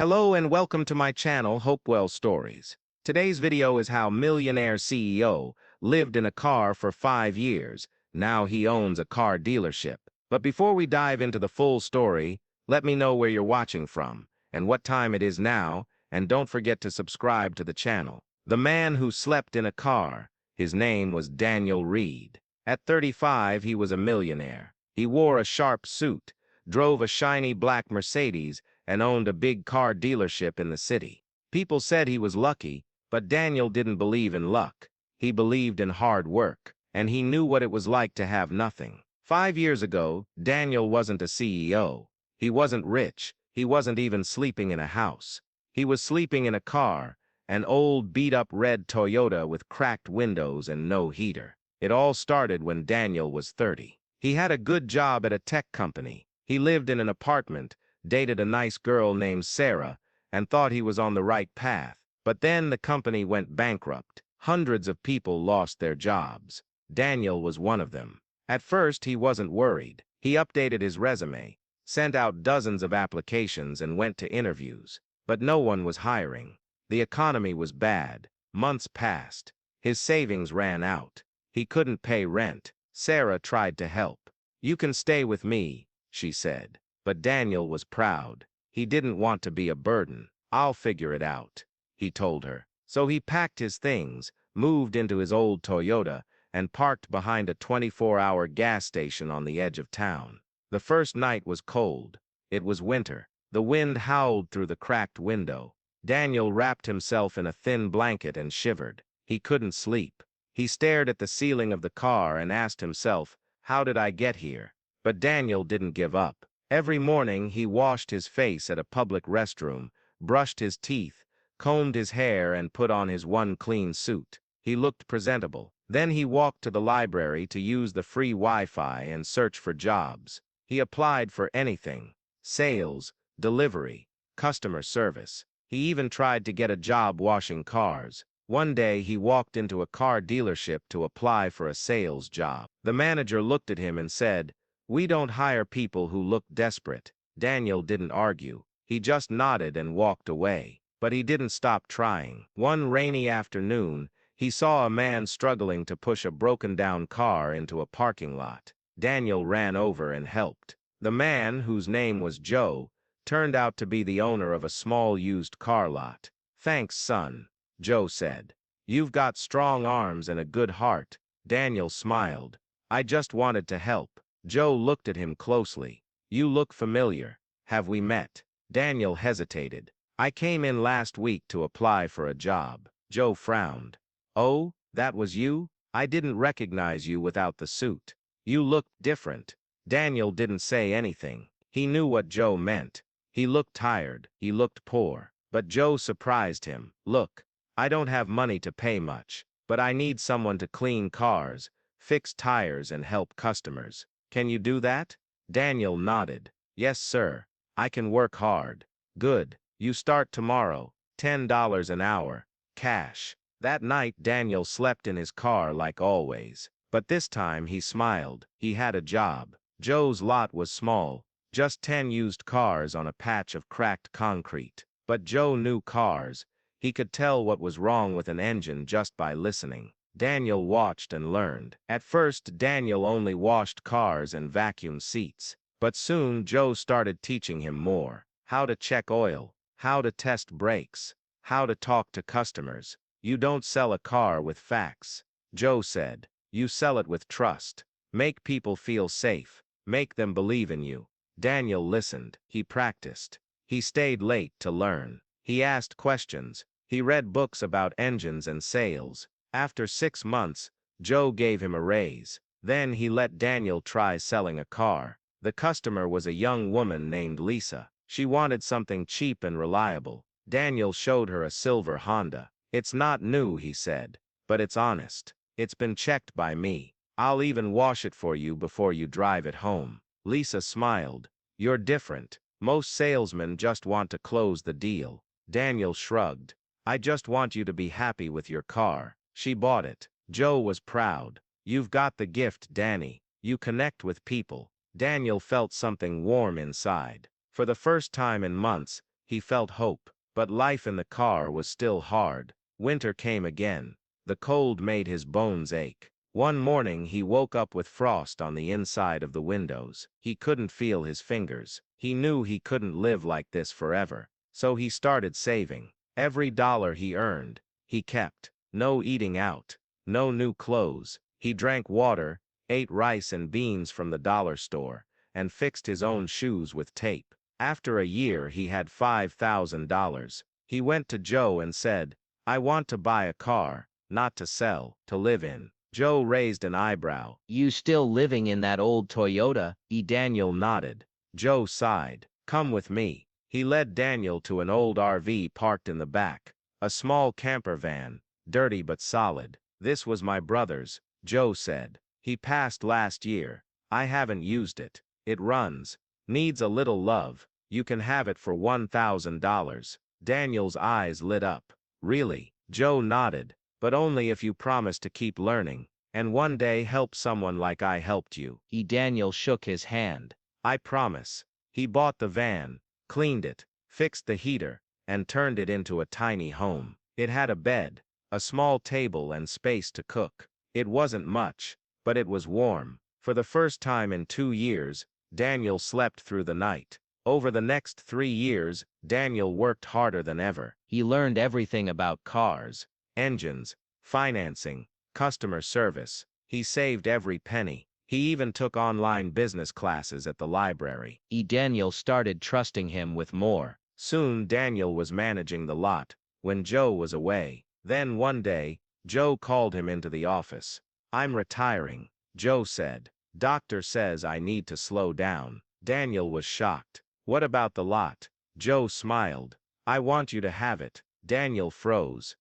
Hello and welcome to my channel, Hopewell Stories. Today's video is how Millionaire CEO lived in a car for 5 years. Now he owns a car dealership. But before we dive into the full story, let me know where you're watching from and what time it is now, and don't forget to subscribe to the channel. The man who slept in a car, his name was Daniel Reed. At 35, he was a millionaire. He wore a sharp suit, drove a shiny black Mercedes, and owned a big car dealership in the city. People said he was lucky, but Daniel didn't believe in luck. He believed in hard work, and he knew what it was like to have nothing. 5 years ago, Daniel wasn't a CEO. He wasn't rich. He wasn't even sleeping in a house. He was sleeping in a car, an old beat-up red Toyota with cracked windows and no heater. It all started when Daniel was 30. He had a good job at a tech company. He lived in an apartment, dated a nice girl named Sarah, and thought he was on the right path. But then the company went bankrupt. Hundreds of people lost their jobs. Daniel was one of them. At first, he wasn't worried. He updated his resume, sent out dozens of applications, and went to interviews. But no one was hiring. The economy was bad. Months passed. His savings ran out. He couldn't pay rent. Sarah tried to help. "You can stay with me," she said. But Daniel was proud. He didn't want to be a burden. "I'll figure it out," he told her. So he packed his things, moved into his old Toyota, and parked behind a 24-hour gas station on the edge of town. The first night was cold. It was winter. The wind howled through the cracked window. Daniel wrapped himself in a thin blanket and shivered. He couldn't sleep. He stared at the ceiling of the car and asked himself, "How did I get here?" But Daniel didn't give up. Every morning he washed his face at a public restroom, brushed his teeth, combed his hair, and put on his one clean suit. He looked presentable. Then he walked to the library to use the free Wi-Fi and search for jobs. He applied for anything: sales, delivery, customer service. He even tried to get a job washing cars. One day he walked into a car dealership to apply for a sales job. The manager looked at him and said, "We don't hire people who look desperate." Daniel didn't argue. He just nodded and walked away. But he didn't stop trying. One rainy afternoon, he saw a man struggling to push a broken-down car into a parking lot. Daniel ran over and helped. The man, whose name was Joe, turned out to be the owner of a small used car lot. "Thanks, son," Joe said. "You've got strong arms and a good heart." Daniel smiled. "I just wanted to help." Joe looked at him closely. "You look familiar. Have we met?" Daniel hesitated. "I came in last week to apply for a job." Joe frowned. "Oh, that was you? I didn't recognize you without the suit. You looked different." Daniel didn't say anything. He knew what Joe meant. He looked tired. He looked poor. But Joe surprised him. "Look, I don't have money to pay much, but I need someone to clean cars, fix tires, and help customers. Can you do that?" Daniel nodded. "Yes, sir. I can work hard." "Good. You start tomorrow. $10 an hour. Cash." That night Daniel slept in his car like always. But this time he smiled. He had a job. Joe's lot was small, just 10 used cars on a patch of cracked concrete. But Joe knew cars. He could tell what was wrong with an engine just by listening. Daniel watched and learned. At first, Daniel only washed cars and vacuumed seats. But soon Joe started teaching him more. How to check oil, how to test brakes, how to talk to customers. "You don't sell a car with facts," Joe said. "You sell it with trust. Make people feel safe. Make them believe in you." Daniel listened. He practiced. He stayed late to learn. He asked questions. He read books about engines and sales. After 6 months, Joe gave him a raise. Then he let Daniel try selling a car. The customer was a young woman named Lisa. She wanted something cheap and reliable. Daniel showed her a silver Honda. "It's not new," he said, "but it's honest. It's been checked by me. I'll even wash it for you before you drive it home." Lisa smiled. "You're different. Most salesmen just want to close the deal." Daniel shrugged. "I just want you to be happy with your car." She bought it. Joe was proud. "You've got the gift, Danny. You connect with people." Daniel felt something warm inside. For the first time in months, He felt hope, but life in the car was still hard. Winter came again. The cold made his bones ache. One morning he woke up with frost on the inside of the windows. He couldn't feel his fingers. He knew he couldn't live like this forever. So he started saving. Every dollar he earned, he kept. No eating out. No new clothes. He drank water, ate rice and beans from the dollar store, and fixed his own shoes with tape. After a year he had $5,000. He went to Joe and said, "I want to buy a car, not to sell, to live in." Joe raised an eyebrow. "You still living in that old Toyota?" Daniel nodded. Joe sighed. "Come with me." He led Daniel to an old RV parked in the back. A small camper van, dirty but solid. "This was my brother's," Joe said. "He passed last year. I haven't used it. It runs. Needs a little love. You can have it for $1,000. Daniel's eyes lit up. "Really?" Joe nodded. "But only if you promise to keep learning, and one day help someone like I helped you." Daniel shook his hand. "I promise." He bought the van, cleaned it, fixed the heater, and turned it into a tiny home. It had a bed, a small table and space to cook. It wasn't much, but it was warm. For the first time in 2 years, Daniel slept through the night. Over the next 3 years, Daniel worked harder than ever. He learned everything about cars, engines, financing, customer service. He saved every penny. He even took online business classes at the library. Daniel started trusting him with more. Soon Daniel was managing the lot, when Joe was away. Then one day, Joe called him into the office. "I'm retiring," Joe said. "Doctor says I need to slow down." Daniel was shocked. "What about the lot?" Joe smiled. "I want you to have it." Daniel froze.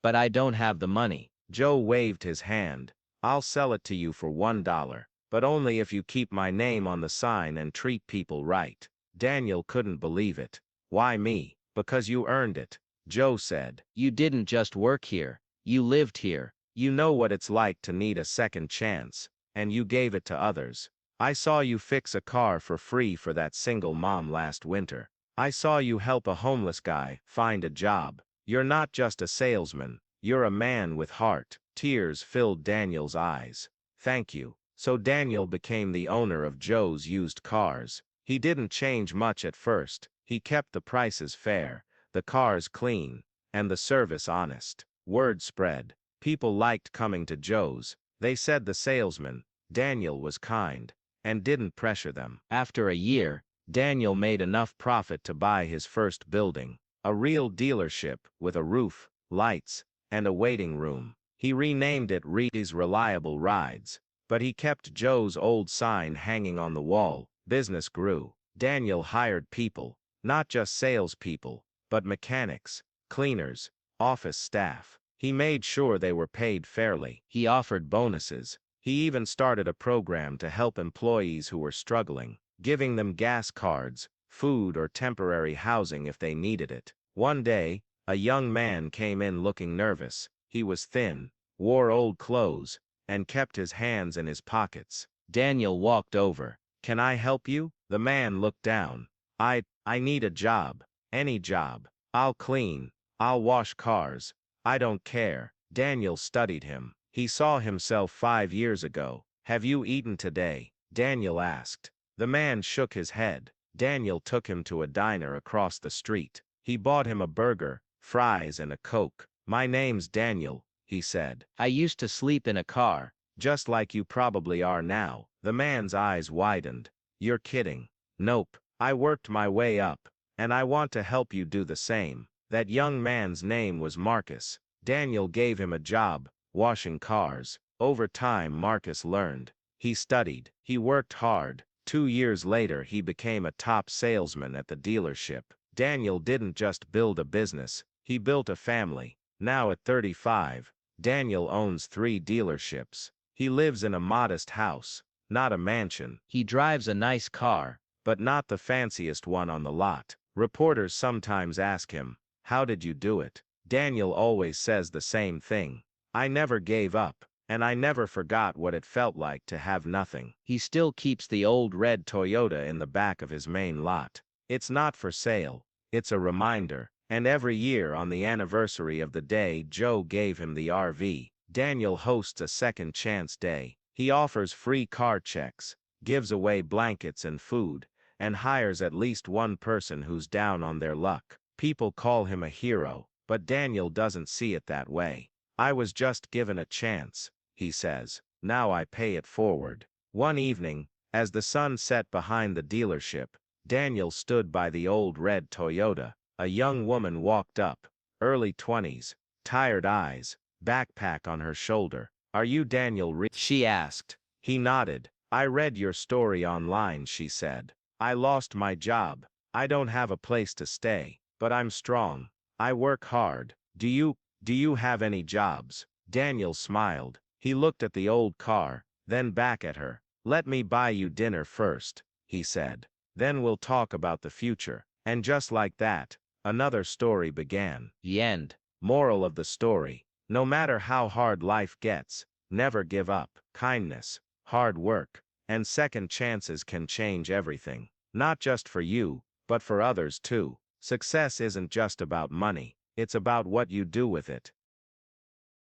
"But I don't have the money." Joe waved his hand. "I'll sell it to you for $1, but only if you keep my name on the sign and treat people right." Daniel couldn't believe it. "Why me?" "Because you earned it," Joe said. "You didn't just work here. You lived here. You know what it's like to need a second chance, and you gave it to others. I saw you fix a car for free for that single mom last winter. I saw you help a homeless guy find a job. You're not just a salesman, you're a man with heart." Tears filled Daniel's eyes. "Thank you." So Daniel became the owner of Joe's used cars. He didn't change much at first. He kept the prices fair, the cars clean, and the service honest. Word spread. People liked coming to Joe's. They said the salesman, Daniel, was kind and didn't pressure them. After a year, Daniel made enough profit to buy his first building, a real dealership with a roof, lights, and a waiting room. He renamed it Reedy's Reliable Rides, but he kept Joe's old sign hanging on the wall. Business grew. Daniel hired people, not just salespeople, but mechanics, cleaners, office staff. He made sure they were paid fairly. He offered bonuses. He even started a program to help employees who were struggling, giving them gas cards, food, or temporary housing if they needed it. One day, a young man came in looking nervous. He was thin, wore old clothes, and kept his hands in his pockets. Daniel walked over. "Can I help you?" The man looked down. I need a job. Any job. I'll clean. I'll wash cars. I don't care." Daniel studied him. He saw himself 5 years ago. "Have you eaten today?" Daniel asked. The man shook his head. Daniel took him to a diner across the street. He bought him a burger, fries, and a Coke. "My name's Daniel," he said. "I used to sleep in a car, just like you probably are now." The man's eyes widened. "You're kidding." "Nope. I worked my way up, and I want to help you do the same." That young man's name was Marcus. Daniel gave him a job, washing cars. Over time, Marcus learned. He studied. He worked hard. 2 years later, he became a top salesman at the dealership. Daniel didn't just build a business, he built a family. Now at 35, Daniel owns 3 dealerships. He lives in a modest house, not a mansion. He drives a nice car, but not the fanciest one on the lot. Reporters sometimes ask him, "How did you do it?" Daniel always says the same thing: "I never gave up, and I never forgot what it felt like to have nothing." He still keeps the old red Toyota in the back of his main lot. It's not for sale, It's a reminder. And every year on the anniversary of the day Joe gave him the RV, Daniel hosts a second chance day. He offers free car checks, gives away blankets and food, and hires at least one person who's down on their luck. People call him a hero, but Daniel doesn't see it that way. I was just given a chance, he says. Now I pay it forward. One evening, as the sun set behind the dealership, Daniel stood by the old red Toyota. A young woman walked up, early 20s, tired eyes, backpack on her shoulder. "Are you Daniel she asked. He nodded. "I read your story online," she said. "I lost my job. I don't have a place to stay, but I'm strong. I work hard. Do you have any jobs?" Daniel smiled. He looked at the old car, then back at her. "Let me buy you dinner first," he said. "Then we'll talk about the future." And just like that, another story began. The end. Moral of the story: no matter how hard life gets, never give up. Kindness, hard work, and second chances can change everything. Not just for you, but for others too. Success isn't just about money, it's about what you do with it.